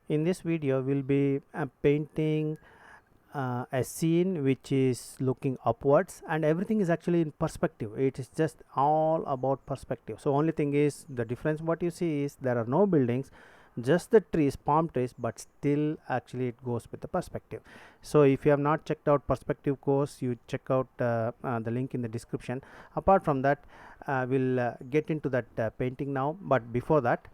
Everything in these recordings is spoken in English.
In this video we'll be painting a scene which is looking upwards, and everything is actually in perspective. It is just all about perspective. So only thing is, the difference what you see is there are no buildings, just the trees, palm trees, but still actually it goes with the perspective. So if you have not checked out perspective course, you check out the link in the description. Apart from that, we'll get into that painting now, but before that,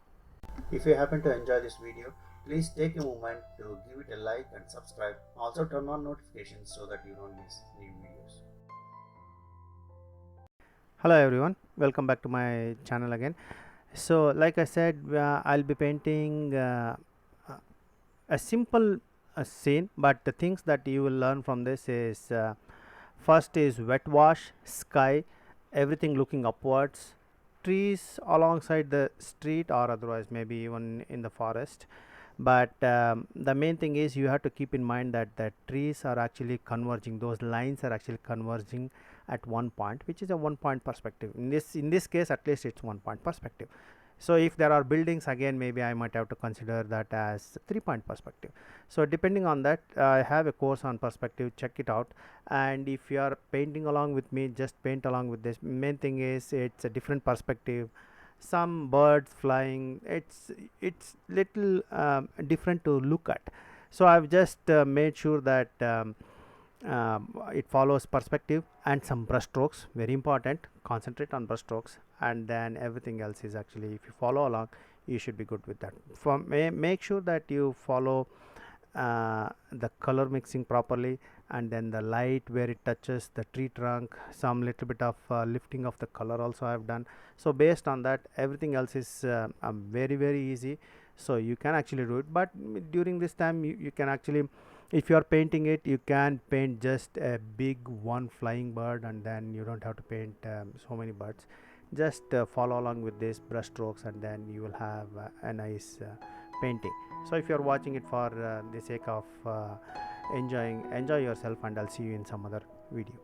if you happen to enjoy this video, please take a moment to give it a like and subscribe. Also turn on notifications so that you don't miss new videos. Hello everyone, welcome back to my channel again. So like I said, I'll be painting a simple scene, but the things that you will learn from this is first is wet wash, sky, everything looking upwards, trees alongside the street or otherwise maybe even in the forest. But the main thing is you have to keep in mind that the trees are actually converging, those lines are actually converging at one point, which is a one point perspective. In this case, at least it's one point perspective. So if there are buildings, again maybe I might have to consider that as 3-point perspective. So depending on that, I have a course on perspective, check it out. And if you are painting along with me, just paint along with this. Main thing is it's a different perspective, some birds flying, it's little different to look at. So I've just made sure that it follows perspective and some brush strokes, very important. Concentrate on brush strokes, and then everything else is actually, if you follow along, you should be good with that. Make sure that you follow the color mixing properly, and then the light where it touches the tree trunk, some little bit of lifting of the color also I have done. So based on that, everything else is very easy, so you can actually do it. But during this time, you can actually, if you are painting it, you can paint just a big one flying bird, and then you don't have to paint so many birds. Just follow along with this brush strokes, and then you will have a nice painting. So if you are watching it for the sake of enjoy yourself, and I'll see you in some other video.